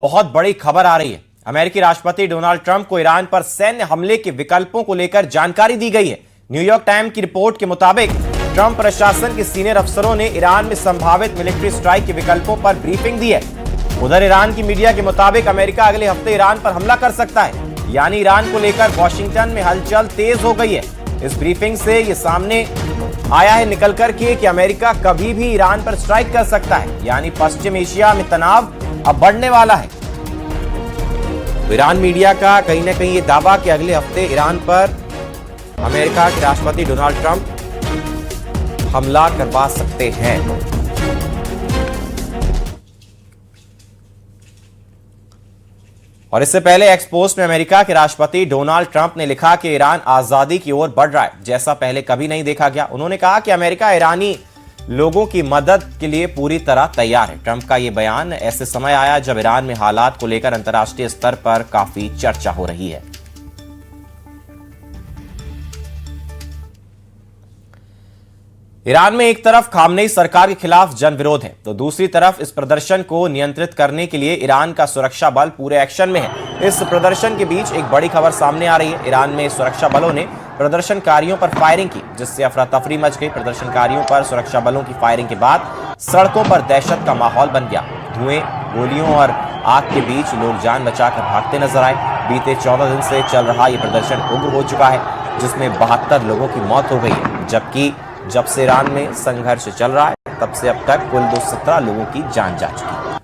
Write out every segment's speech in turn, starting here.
बहुत बड़ी खबर आ रही है। अमेरिकी राष्ट्रपति डोनाल्ड ट्रंप को ईरान पर सैन्य हमले के विकल्पों को लेकर जानकारी दी गई है। न्यूयॉर्क टाइम्स की रिपोर्ट के मुताबिक ट्रंप प्रशासन के सीनियर अफसरों ने ईरान में संभावित मिलिट्री स्ट्राइक के विकल्पों पर ब्रीफिंग दी है। उधर ईरान की मीडिया के मुताबिक अमेरिका अगले हफ्ते ईरान पर हमला कर सकता है, यानी ईरान को लेकर वॉशिंगटन में हलचल तेज हो गई है। इस ब्रीफिंग से ये सामने आया है निकल करके कि अमेरिका कभी भी ईरान पर स्ट्राइक कर सकता है, यानी पश्चिम एशिया में तनाव अब बढ़ने वाला है। तो ईरान मीडिया का कहीं ना कहीं ये दावा कि अगले हफ्ते ईरान पर अमेरिका के राष्ट्रपति डोनाल्ड ट्रंप हमला करवा सकते हैं। और इससे पहले एक्स पोस्ट में अमेरिका के राष्ट्रपति डोनाल्ड ट्रंप ने लिखा कि ईरान आजादी की ओर बढ़ रहा है, जैसा पहले कभी नहीं देखा गया। उन्होंने कहा कि अमेरिका ईरानी लोगों की मदद के लिए पूरी तरह तैयार है। ट्रंप का यह बयान ऐसे समय आया जब ईरान में हालात को लेकर अंतर्राष्ट्रीय स्तर पर काफी चर्चा हो रही है। ईरान में एक तरफ खामनेई सरकार के खिलाफ जन विरोध है, तो दूसरी तरफ इस प्रदर्शन को नियंत्रित करने के लिए ईरान का सुरक्षा बल पूरे एक्शन में है। इस प्रदर्शन के बीच एक बड़ी खबर सामने आ रही है। ईरान में सुरक्षा बलों ने प्रदर्शनकारियों पर फायरिंग की, जिससे अफरा तफरी मच गई। प्रदर्शनकारियों पर सुरक्षा बलों की फायरिंग के बाद सड़कों पर दहशत का माहौल बन गया। धुएं, गोलियों और आग के बीच लोग जान बचाकर भागते नजर आए। बीते 14 दिन से चल रहा यह प्रदर्शन उग्र हो चुका है, जिसमें 72 लोगों की मौत हो गई है, जबकि जब से ईरान में संघर्ष चल रहा है तब से अब तक कुल 217 लोगों की जान जा चुकी है।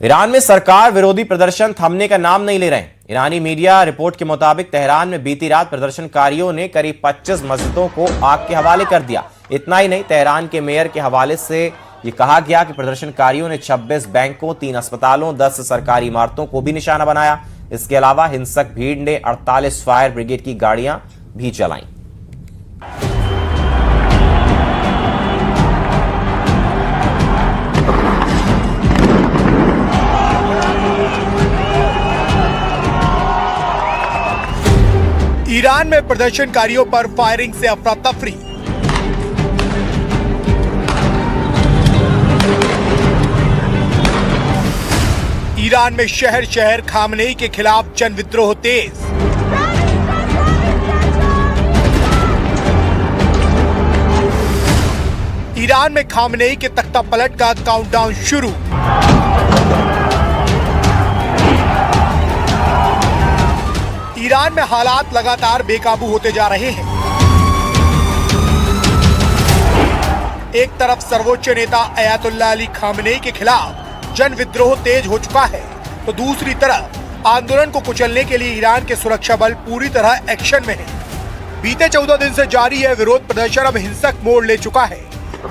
ईरान में सरकार विरोधी प्रदर्शन थमने का नाम नहीं ले रहे हैं। ईरानी मीडिया रिपोर्ट के मुताबिक तेहरान में बीती रात प्रदर्शनकारियों ने करीब 25 मस्जिदों को आग के हवाले कर दिया। इतना ही नहीं, तेहरान के मेयर के हवाले से यह कहा गया कि प्रदर्शनकारियों ने 26 बैंकों, 3 अस्पतालों, 10 सरकारी इमारतों को भी निशाना बनाया। इसके अलावा हिंसक भीड़ ने 48 फायर ब्रिगेड की गाड़ियां भी चलाईं। ईरान में प्रदर्शनकारियों पर फायरिंग से अफरा तफरी। ईरान में शहर शहर खामनेई के खिलाफ जन विद्रोह तेज। ईरान में खामनेई के तख्ता पलट का काउंटडाउन शुरू। ईरान में हालात लगातार बेकाबू होते जा रहे हैं। एक तरफ सर्वोच्च नेता अयातुल्लाह अली खामनेई के खिलाफ जन विद्रोह तेज हो चुका है, तो दूसरी तरफ आंदोलन को कुचलने के लिए ईरान के सुरक्षा बल पूरी तरह एक्शन में है। बीते 14 दिन से जारी यह विरोध प्रदर्शन अब हिंसक मोड़ ले चुका है,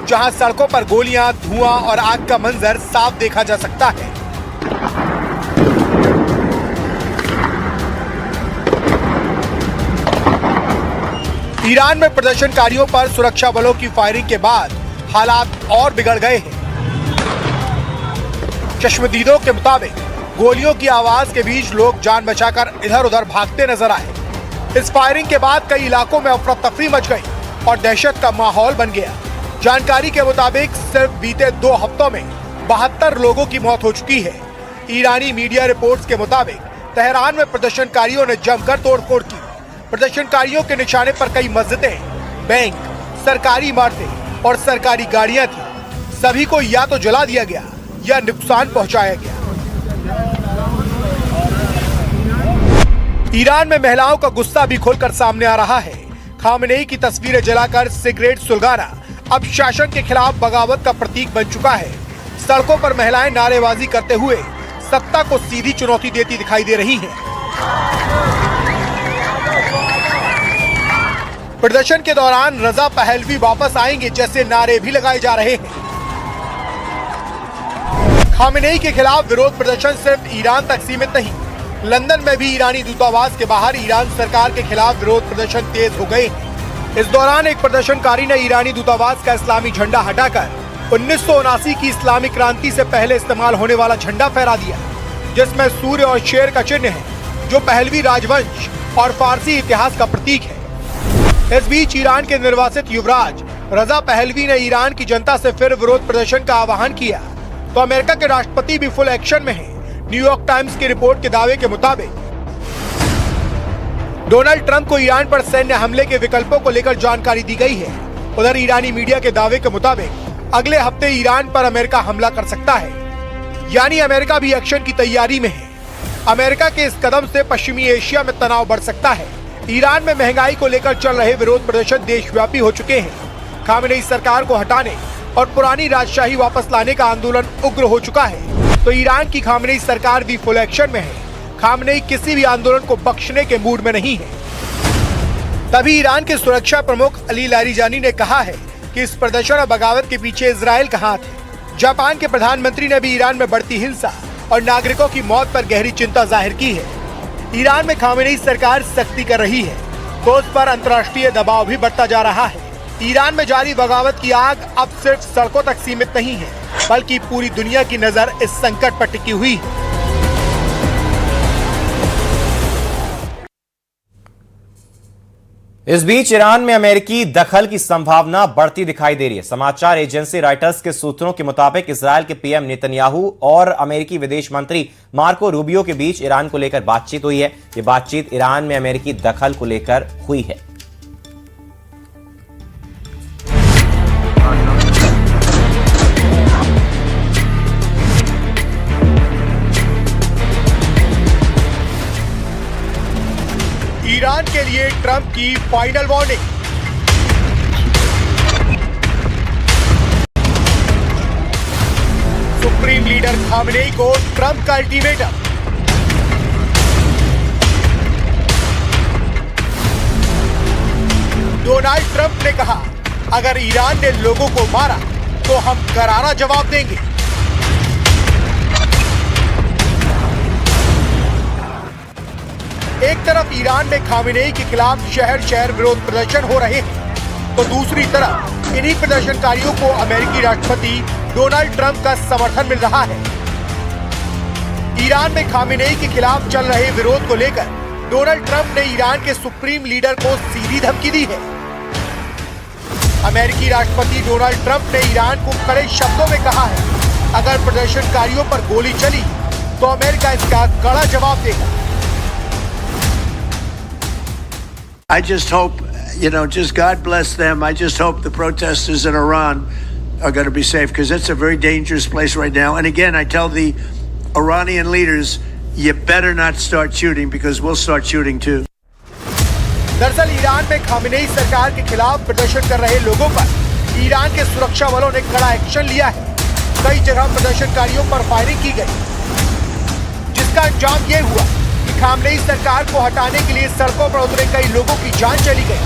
जहां सड़कों पर गोलियां, धुआं और आग का मंजर साफ देखा जा सकता है। ईरान में प्रदर्शनकारियों पर सुरक्षा बलों की फायरिंग के बाद हालात और बिगड़ गए हैं। चश्मदीदों के मुताबिक गोलियों की आवाज के बीच लोग जान बचाकर इधर उधर भागते नजर आए। इस फायरिंग के बाद कई इलाकों में अफरा तफरी मच गई और दहशत का माहौल बन गया। जानकारी के मुताबिक सिर्फ बीते 2 हफ्तों में 72 लोगों की मौत हो चुकी है। ईरानी मीडिया रिपोर्ट्स के मुताबिक तेहरान में प्रदर्शनकारियों ने जमकर तोड़फोड़ की। प्रदर्शनकारियों के निशाने पर कई मस्जिदें, बैंक, सरकारी इमारतें और सरकारी गाड़ियां थी। सभी को या तो जला दिया गया या नुकसान पहुंचाया गया। ईरान में महिलाओं का गुस्सा भी खुलकर सामने आ रहा है। खामनेई की तस्वीरें जलाकर सिगरेट सुलगाना अब शासन के खिलाफ बगावत का प्रतीक बन चुका है। सड़कों पर महिलाएं नारेबाजी करते हुए सत्ता को सीधी चुनौती देती दिखाई दे रही हैं। प्रदर्शन के दौरान रजा पहलवी वापस आएंगे जैसे नारे भी लगाए जा रहे हैं। खामनेई के खिलाफ विरोध प्रदर्शन सिर्फ ईरान तक सीमित नहीं, लंदन में भी ईरानी दूतावास के बाहर ईरान सरकार के खिलाफ विरोध प्रदर्शन तेज हो गए। इस दौरान एक प्रदर्शनकारी ने ईरानी दूतावास का इस्लामी झंडा हटाकर 1979 की इस्लामिक क्रांति से पहले इस्तेमाल होने वाला झंडा फहरा दिया, जिसमें सूर्य और शेर का चिन्ह है, जो पहलवी राजवंश और फारसी इतिहास का प्रतीक है। इस बीच ईरान के निर्वासित युवराज रजा पहलवी ने ईरान की जनता से फिर विरोध प्रदर्शन का आह्वान किया तो अमेरिका के राष्ट्रपति भी फुल एक्शन में हैं। न्यूयॉर्क टाइम्स की रिपोर्ट के दावे के मुताबिक डोनाल्ड ट्रंप को ईरान पर सैन्य हमले के विकल्पों को लेकर जानकारी दी गई है। उधर ईरानी मीडिया के दावे के मुताबिक अगले हफ्ते ईरान पर अमेरिका हमला कर सकता है, यानी अमेरिका भी एक्शन की तैयारी में है। अमेरिका के इस कदम से पश्चिमी एशिया में तनाव बढ़ सकता है। ईरान में महंगाई को लेकर चल रहे विरोध प्रदर्शन देशव्यापी हो चुके हैं। खामेनेई सरकार को हटाने और पुरानी राजशाही वापस लाने का आंदोलन उग्र हो चुका है, तो ईरान की खामेनेई सरकार भी फुल एक्शन में है। खामेनेई किसी भी आंदोलन को बख्शने के मूड में नहीं है। तभी ईरान के सुरक्षा प्रमुख अली लारीजानी ने कहा है कि इस प्रदर्शन और बगावत के पीछे इजराइल का हाथ है। जापान के प्रधानमंत्री ने भी ईरान में बढ़ती हिंसा और नागरिकों की मौत पर गहरी चिंता जाहिर की है। ईरान में खामेनेई सरकार सख्ती कर रही है तो उस पर अंतर्राष्ट्रीय दबाव भी बढ़ता जा रहा है। ईरान में जारी बगावत की आग अब सिर्फ सड़कों तक सीमित नहीं है, बल्कि पूरी दुनिया की नजर इस संकट पर टिकी हुई है। इस बीच ईरान में अमेरिकी दखल की संभावना बढ़ती दिखाई दे रही है। समाचार एजेंसी रॉयटर्स के सूत्रों के मुताबिक इजरायल के पीएम नेतन्याहू और अमेरिकी विदेश मंत्री मार्को रूबियो के बीच ईरान को लेकर बातचीत हुई है। ये बातचीत ईरान में अमेरिकी दखल को लेकर हुई है। ईरान के लिए ट्रंप की final warning. Supreme leader Khamenei को ट्रंप का अल्टीमेटम। डोनाल्ड ट्रंप ने कहा, अगर ईरान ने लोगों को मारा तो हम करारा जवाब देंगे। एक तरफ ईरान में खामेनेई के खिलाफ शहर शहर विरोध प्रदर्शन हो रहे हैं, तो दूसरी तरफ इन्हीं प्रदर्शनकारियों को अमेरिकी राष्ट्रपति डोनाल्ड ट्रंप का समर्थन मिल रहा है। ईरान में खामेनेई के खिलाफ चल रहे विरोध को लेकर डोनाल्ड ट्रंप ने ईरान के सुप्रीम लीडर को सीधी धमकी दी है। अमेरिकी राष्ट्रपति डोनाल्ड ट्रंप ने ईरान को कड़े शब्दों में कहा है, अगर प्रदर्शनकारियों पर गोली चली तो अमेरिका इसका कड़ा जवाब देगा। I just hope, just God bless them. I just hope the protesters in Iran are going to be safe, because it's a very dangerous place right now. And again, I tell the Iranian leaders, you better not start shooting, because we'll start shooting too. दरअसल Iran में Khamenei सरकार के खिलाफ प्रदर्शन कर रहे लोगों पर ईरान के सुरक्षा बलों ने कड़ा एक्शन लिया है। कई जगह प्रदर्शनकारियों पर फायरिंग की गई, जिसका अंजाम ये हुआ कि खामेनेई सरकार को हटाने के लिए सड़कों पर उतरे कई लोगों की जान चली गई।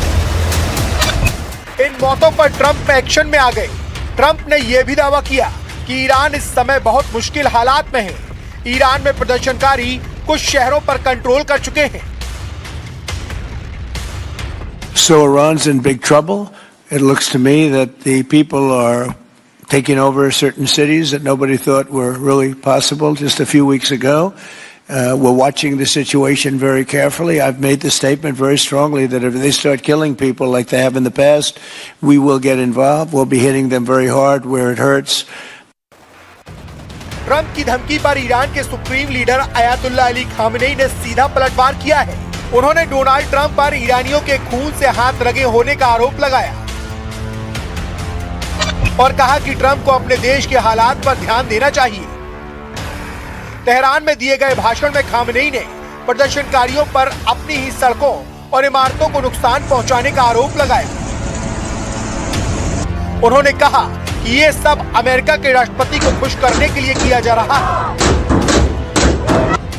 इन मौतों पर ट्रंप एक्शन में आ गए। ट्रंप ने यह भी दावा किया कि ईरान इस समय बहुत मुश्किल हालात में है। ईरान में प्रदर्शनकारी कुछ शहरों पर कंट्रोल कर चुके हैं। So Iran's in big trouble. It looks to me that the people are taking over certain cities that nobody thought were really possible just a few weeks ago. We're watching the situation very carefully. I've made the statement very strongly that if they start killing people like they have in the past, we will get involved. We'll be hitting them very hard where it hurts. Trump की धमकी पर Iran के supreme leader Ayatollah Ali Khamenei ने सीधा पलटवार किया है। उन्होंने डोनाल्ड ट्रंप पर ईरानियों के खून से हाथ रंगे होने का आरोप लगाया और कहा कि ट्रंप को अपने देश के हालात पर ध्यान देना चाहिए। तेहरान में दिए गए भाषण में खामेनेई ने प्रदर्शनकारियों पर अपनी ही सड़कों और इमारतों को नुकसान पहुंचाने का आरोप लगाया। उन्होंने कहा कि ये सब अमेरिका के राष्ट्रपति को खुश करने के लिए किया जा रहा है।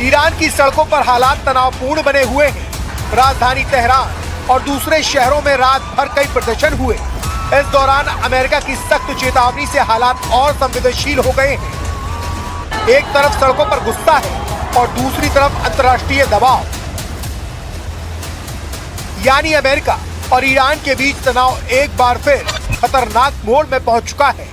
ईरान की सड़कों पर हालात तनावपूर्ण बने हुए हैं। राजधानी तेहरान और दूसरे शहरों में रात भर कई प्रदर्शन हुए। इस दौरान अमेरिका की सख्त चेतावनी से हालात और संवेदनशील हो गए हैं। एक तरफ सड़कों पर गुस्सा है और दूसरी तरफ अंतर्राष्ट्रीय दबाव, यानी अमेरिका और ईरान के बीच तनाव एक बार फिर खतरनाक मोड़ में पहुंच चुका है।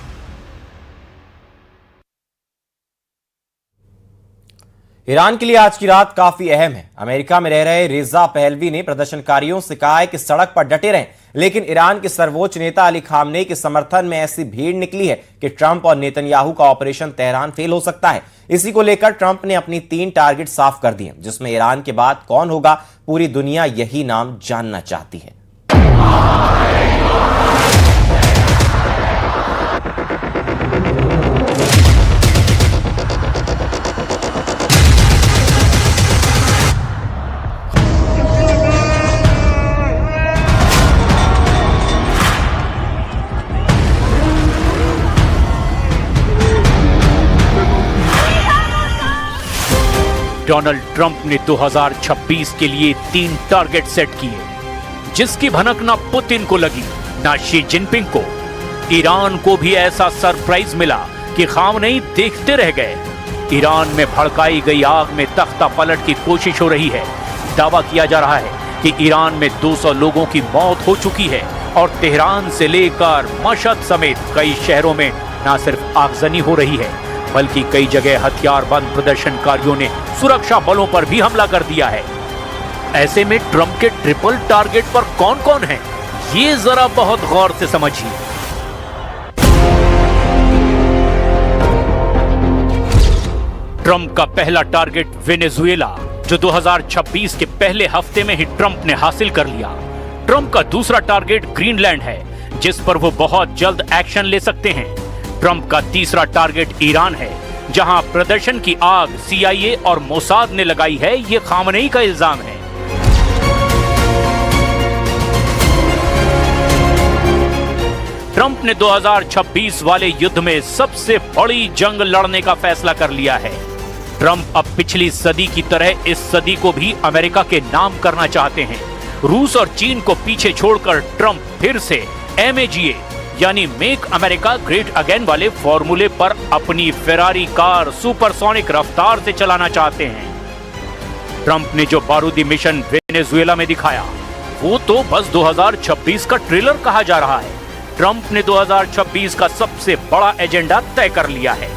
ईरान के लिए आज की रात काफी अहम है। अमेरिका में रह रहे रेजा पहलवी ने प्रदर्शनकारियों से कहा है कि सड़क पर डटे रहें, लेकिन ईरान के सर्वोच्च नेता अली खामनेई के समर्थन में ऐसी भीड़ निकली है कि ट्रंप और नेतन्याहू का ऑपरेशन तेहरान फेल हो सकता है। इसी को लेकर ट्रंप ने अपनी 3 टारगेट साफ कर दिए, जिसमें ईरान के बाद कौन होगा, पूरी दुनिया यही नाम जानना चाहती है। डोनाल्ड ट्रंप ने 2026 के लिए 3 टारगेट सेट किए, जिसकी भनक ना पुतिन को लगी ना शी जिनपिंग को। ईरान को भी ऐसा सरप्राइज मिला कि खामनेई देखते रह गए। ईरान में भड़काई गई आग में तख्ता पलट की कोशिश हो रही है। दावा किया जा रहा है कि ईरान में 200 लोगों की मौत हो चुकी है और तेहरान से लेकर मशहद समेत कई शहरों में न सिर्फ आगजनी हो रही है, बल्कि कई जगह हथियारबंद प्रदर्शनकारियों ने सुरक्षा बलों पर भी हमला कर दिया है। ऐसे में ट्रंप के ट्रिपल टारगेट पर कौन कौन है, ये जरा बहुत गौर से समझिए। ट्रंप का पहला टारगेट वेनेजुएला, जो 2026 के पहले हफ्ते में ही ट्रंप ने हासिल कर लिया। ट्रंप का दूसरा टारगेट ग्रीनलैंड है, जिस पर वो बहुत जल्द एक्शन ले सकते हैं। ट्रंप का तीसरा टारगेट ईरान है, जहां प्रदर्शन की आग CIA और मोसाद ने लगाई है, ये खामनेई का इल्जाम है। ट्रंप ने 2026 वाले युद्ध में सबसे बड़ी जंग लड़ने का फैसला कर लिया है। ट्रंप अब पिछली सदी की तरह इस सदी को भी अमेरिका के नाम करना चाहते हैं। रूस और चीन को पीछे छोड़कर ट्रंप फिर से MAGA यानी मेक अमेरिका ग्रेट अगेन वाले फॉर्मूले पर अपनी फेरारी कार सुपरसोनिक रफ्तार से चलाना चाहते हैं। ट्रंप ने जो बारूदी मिशन वेनेजुएला में दिखाया, वो तो बस 2026 का ट्रेलर कहा जा रहा है। ट्रंप ने 2026 का सबसे बड़ा एजेंडा तय कर लिया है।